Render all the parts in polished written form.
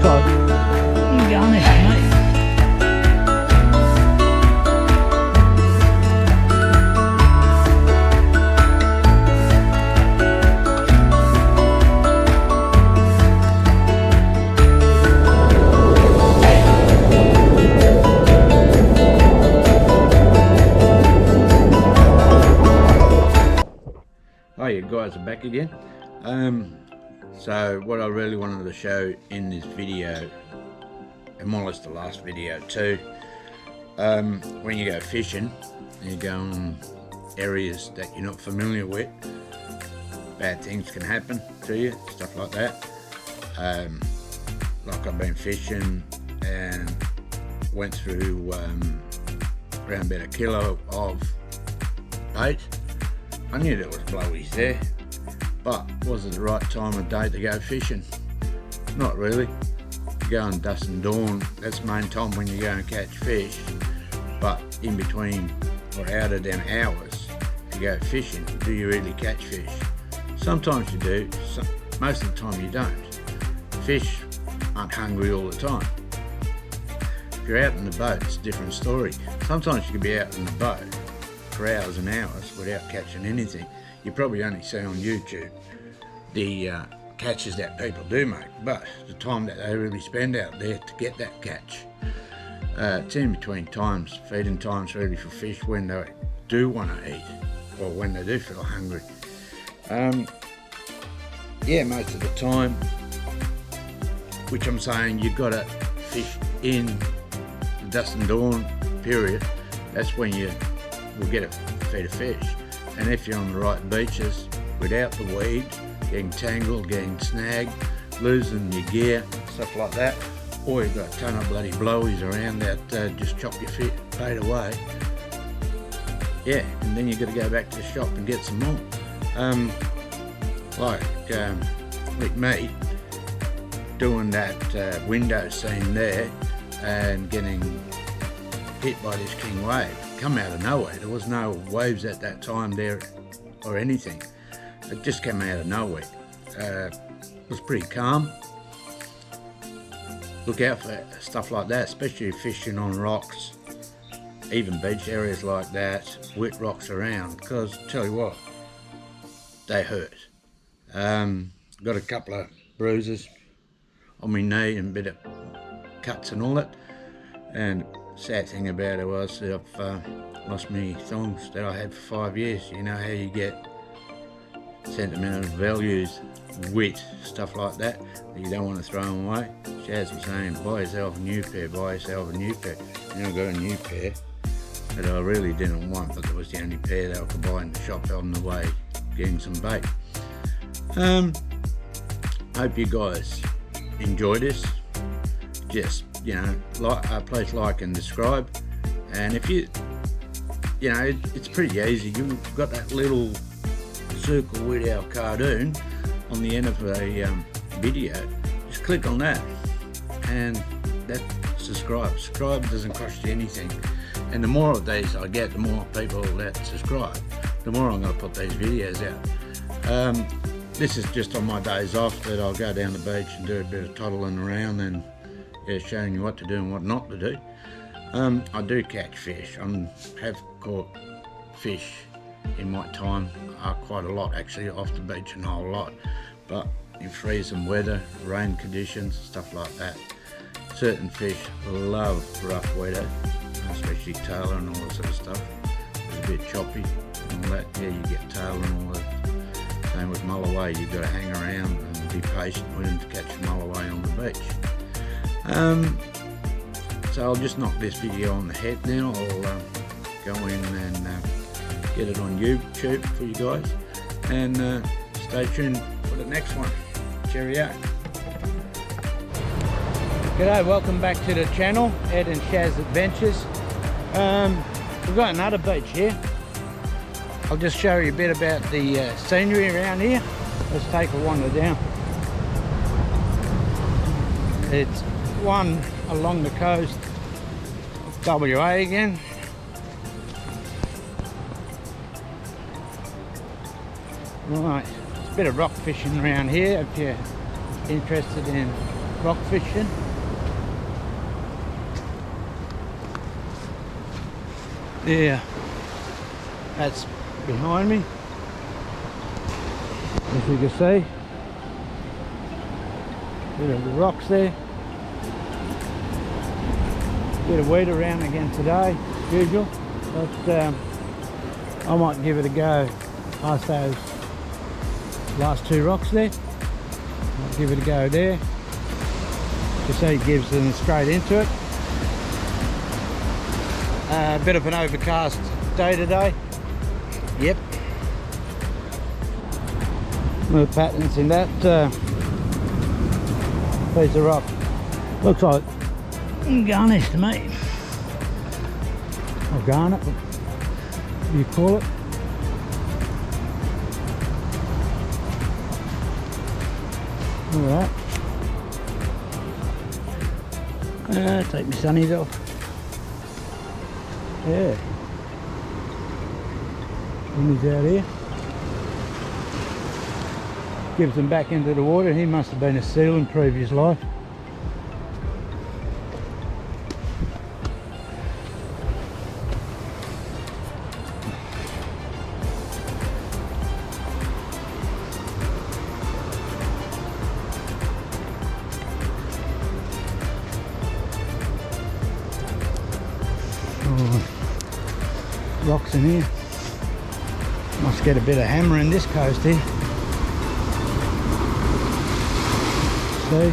cod. You can go on there, mate. Hi, you guys are back again. So what I really wanted to show in this video, and more or less the last video too, when you go fishing and you go on areas that you're not familiar with, bad things can happen to you, stuff like that. Like I've been fishing and went through around about a kilo of bait. I knew there was blowies there, but was it the right time of day to go fishing? Not really. You go on dusk and dawn, that's the main time when you go and catch fish, but in between or out of them hours, if you go fishing, do you really catch fish? Sometimes you do, most of the time you don't. Fish aren't hungry all the time. If you're out in the boat, it's a different story. Sometimes you can be out in the boat for hours and hours without catching anything. You probably only see on YouTube the catches that people do make, but the time that they really spend out there to get that catch. It's in between times, feeding times really for fish when they do want to eat or when they do feel hungry. Yeah, most of the time, which I'm saying you've got to fish in the dusk and dawn period. That's when you will get a feed of fish. And if you're on the right beaches without the weed, getting tangled, getting snagged, losing your gear, stuff like that, or you've got a ton of bloody blowies around that just chop your bait away, yeah, and then you've got to go back to the shop and get some more. Like me doing that window scene there and getting hit by this king wave. Come out of nowhere. There was no waves at that time there or anything. It just came out of nowhere. It was pretty calm. Look out for stuff like that, especially fishing on rocks, even beach areas like that, with rocks around, because tell you what, they hurt. Got a couple of bruises on my knee and a bit of cuts and all that. And sad thing about it was that I've lost my thongs that I had for 5 years. You know how you get sentimental values with stuff like that you don't want to throw them away. Shaz was saying, buy yourself a new pair, buy yourself a new pair. And I got a new pair that I really didn't want, but it was the only pair that I could buy in the shop on the way getting some bait. Hope you guys enjoy this. Just, you know, please like and subscribe. And if you know, it's pretty easy. You've got that little circle with our cartoon on the end of a video. Just click on that and that subscribe. Subscribe doesn't cost you anything. And the more of these I get, the more people that subscribe, the more I'm going to put these videos out. This is just on my days off that I'll go down the beach and do a bit of toddling around and showing you what to do and what not to do. I do catch fish. I have caught fish in my time, quite a lot actually, off the beach and a whole lot. But in freezing weather, rain conditions, stuff like that, certain fish love rough weather, especially tailor and all that sort of stuff. It's a bit choppy and all that. Yeah, you get tailor and all that. Same with mulloway, you've got to hang around and be patient with them to catch a mulloway on the beach. So I'll just knock this video on the head now. I'll go in and get it on YouTube for you guys, and stay tuned for the next one. Cheerio. G'day, welcome back to the channel, Ed and Shaz Adventures. We've got another beach here. I'll just show you a bit about the scenery around here. Let's take a wander down. It's one along the coast of WA again. Right, there's a bit of rock fishing around here if you're interested in rock fishing. Yeah, that's behind me, as you can see. Bit of the rocks there. Bit of weed around again today, as usual, but I might give it a go past those last two rocks there. I'll give it a go there. You see it gives them straight into it. A bit of an overcast day today. Yep. No patterns in that piece of rock. Looks like garnish to me. Or garnet, what you call it. Look at that. Take my sunnies off. Yeah. And he's out here. Gives them back into the water. He must have been a seal in previous life. Rocks in here. Must get a bit of hammer in this coast here. See?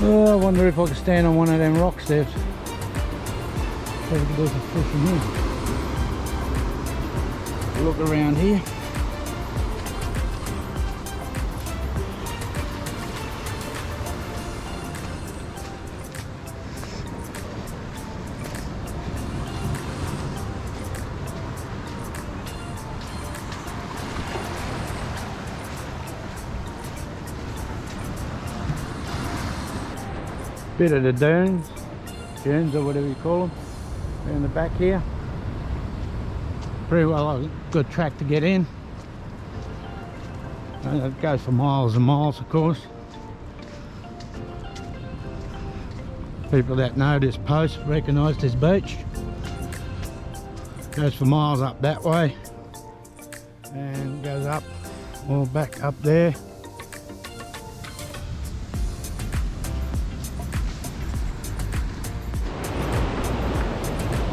Oh, I wonder if I can stand on one of them rock steps. See if we can do some fishing here. Look around here. Bit of the dunes or whatever you call them, around the back here. Pretty well a good track to get in. And it goes for miles and miles, of course. People that know this post recognise this beach. Goes for miles up that way and goes up all back up there.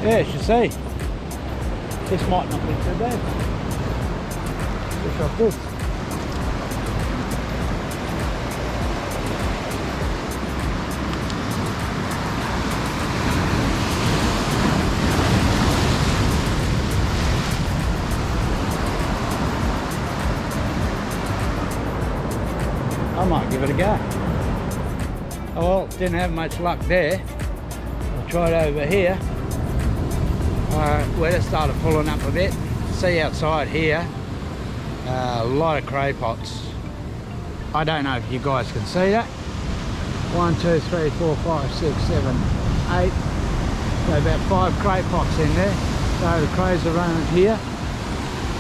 Yeah, as you see, this might not be too bad. Fish off this. I might give it a go. Oh well, didn't have much luck there. I tried over here. Weather started pulling up a bit. See outside here, a lot of cray pots. I don't know if you guys can see that. 1, 2, 3, 4, 5, 6, 7, 8. So about 5 cray pots in there. So the crays are running here,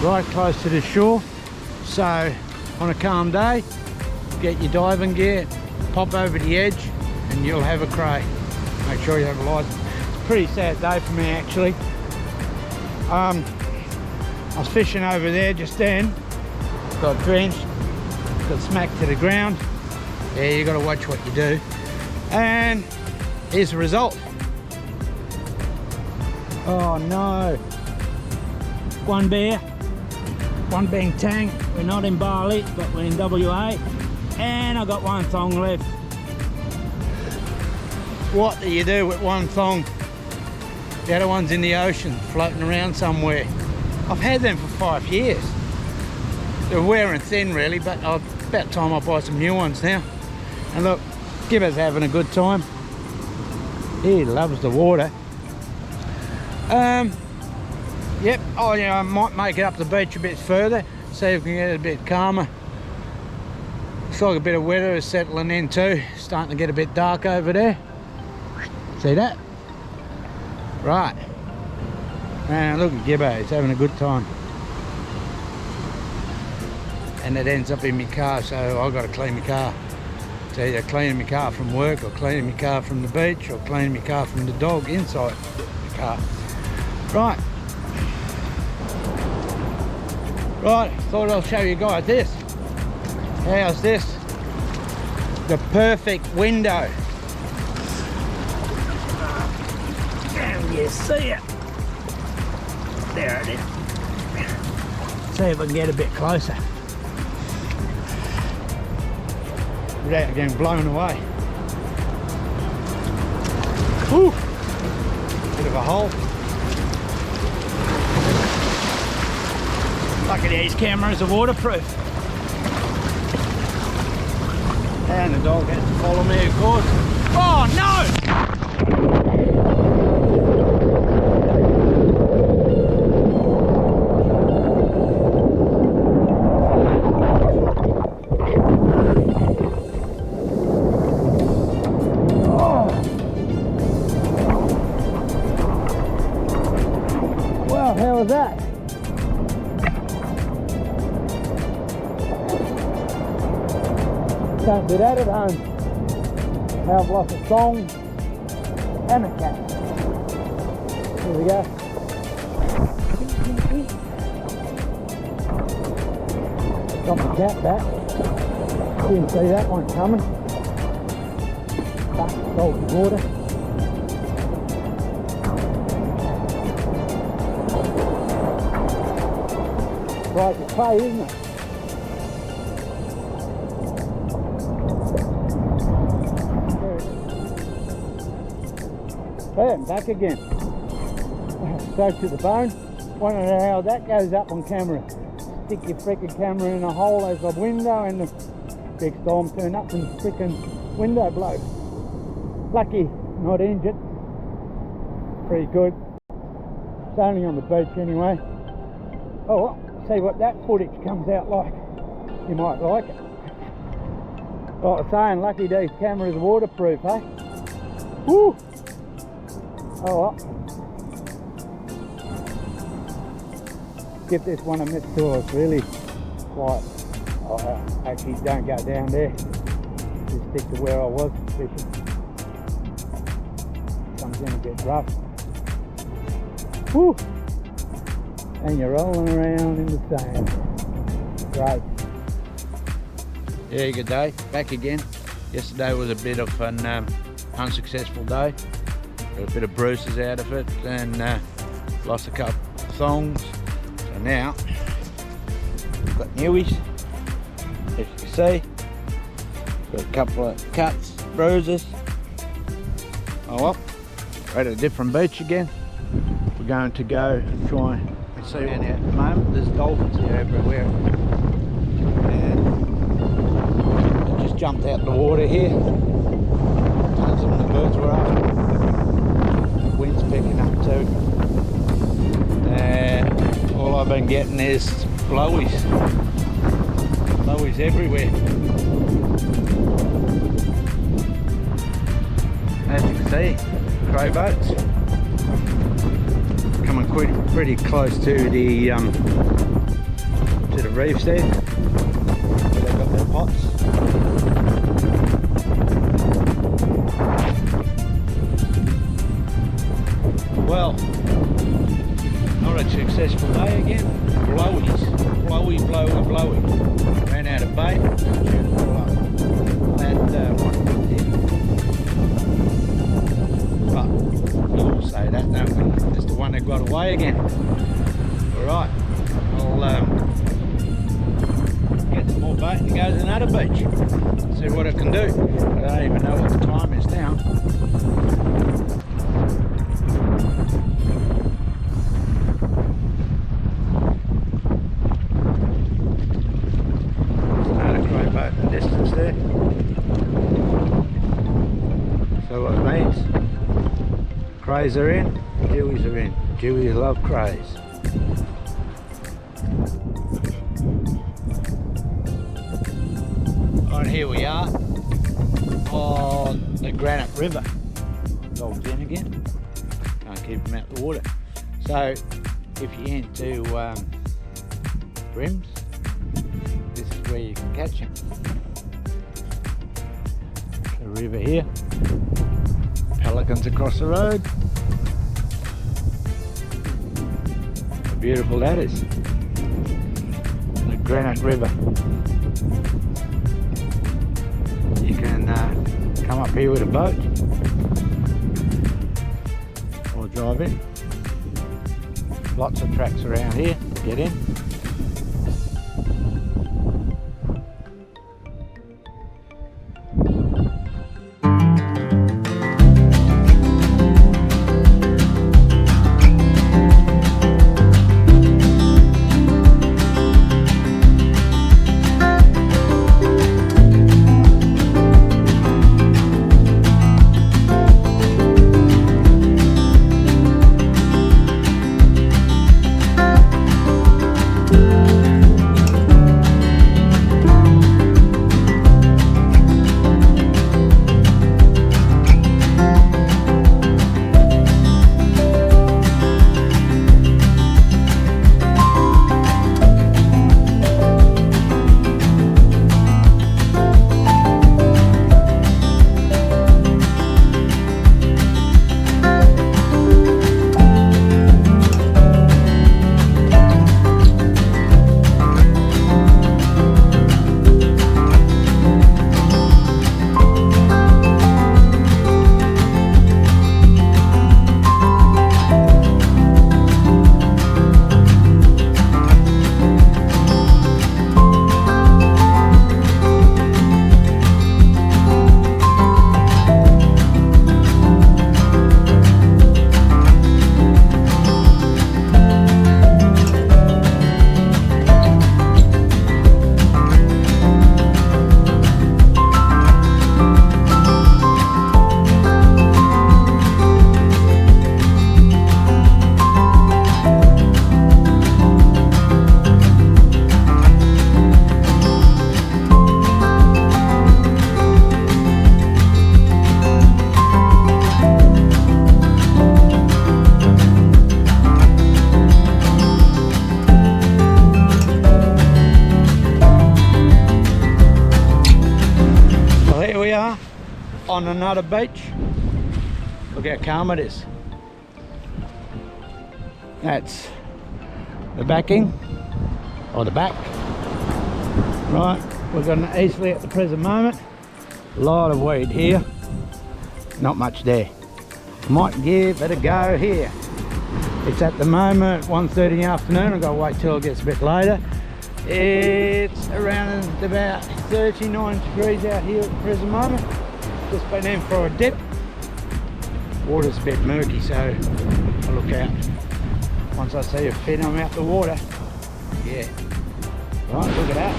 right close to the shore. So on a calm day, get your diving gear, pop over the edge, and you'll have a cray. Make sure you have a license. It's a pretty sad day for me actually. I was fishing over there just then, got drenched, got smacked to the ground. Yeah, you got to watch what you do. And here's the result. Oh no! One bear, one being tang. We're not in Bali, but we're in WA, and I got one thong left. What do you do with one thong? The other one's in the ocean, floating around somewhere. I've had them for 5 years. They're wearing thin really, but about time I buy some new ones now. And look, Gibber's having a good time. He loves the water. Yep, I might make it up the beach a bit further, see if we can get it a bit calmer. Looks like a bit of weather is settling in too. Starting to get a bit dark over there. See that? Right, and look at Gibbo, he's having a good time. and it ends up in my car, so I've got to clean my car. It's either cleaning my car from work, or cleaning my car from the beach, or cleaning my car from the dog inside the car. Right, thought I'll show you guys this. How's this? The perfect window. Can you see it? There it is. See if I can get a bit closer without getting blown away. Whew. Bit of a hole. Lucky these cameras are waterproof. And the dog has to follow me, of course. Oh no! How was that? Can't do that at home. Now I've lost a song and a cat. Here we go. Got my cat back. Didn't see that one coming. Back to salty water. Like a clay, isn't it? There, I'm back again. Straight to the bone. Want to know how that goes up on camera. Stick your freaking camera in a hole as a window and the big storm turn up and the freaking window blows. Lucky, not injured. Pretty good. It's only on the beach anyway. Oh well. See what that footage comes out like. You might like it. Like I was saying, lucky these cameras are waterproof, eh? Woo! Oh well. Give this one a miss tour. It's really quiet. Oh, actually don't go down there. Just stick to where I was fishing. Comes in a bit rough. Woo! And you're rolling around in the sand. Great. Yeah, good day. Back again. Yesterday was a bit of an unsuccessful day. Got a bit of bruises out of it and lost a couple of thongs. So now, we've got newies. As you can see, got a couple of cuts, bruises. Oh well, we're at a different beach again. We're going to go and try and see. And at the moment there's dolphins here everywhere, and I just jumped out the water here. Tons of them, the birds were up, the wind's picking up too, and all I've been getting is blowies everywhere. As you can see, crow boats coming pretty close to the reefs there, where they've got their pots. Well, not a successful day again. Blowies, blowy. Ran out of bait. Shoot it all up. That one hooked in. But we all say that, don't we? That's the one that got away again. Alright, I'll get some more bait and go to another beach. See what I can do. I don't even know what the time is now. Another crow boat in the distance there. So what it means, crows are in, jewies are in. Jewies love crows. Right, here we are on the Granite River. Dogs in again. Can't keep them out the water. So if you're into brims, this is where you can catch them. The river here, pelicans across the road. How beautiful that is. The Granite River. You can come up here with a boat or drive in. Lots of tracks around here to get in. On another beach. Look how calm it is. That's the backing, or the back. Right, we're going easily at the present moment. A lot of weed here, not much there. Might give it a go here. It's at the moment 1:30 in the afternoon. I've got to wait till it gets a bit later. It's around about 39 degrees out here at the present moment. Just been in for a dip. Water's a bit murky, so I'll look out. Once I see a fin, I'm out the water. Yeah. Right, look at that.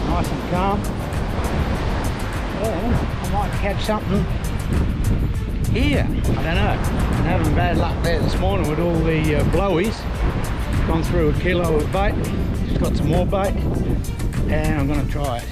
Nice and calm. Yeah, I might catch something here. I don't know. I'm having bad luck there this morning with all the blowies. Gone through a kilo of bait. Just got some more bait, and I'm going to try it.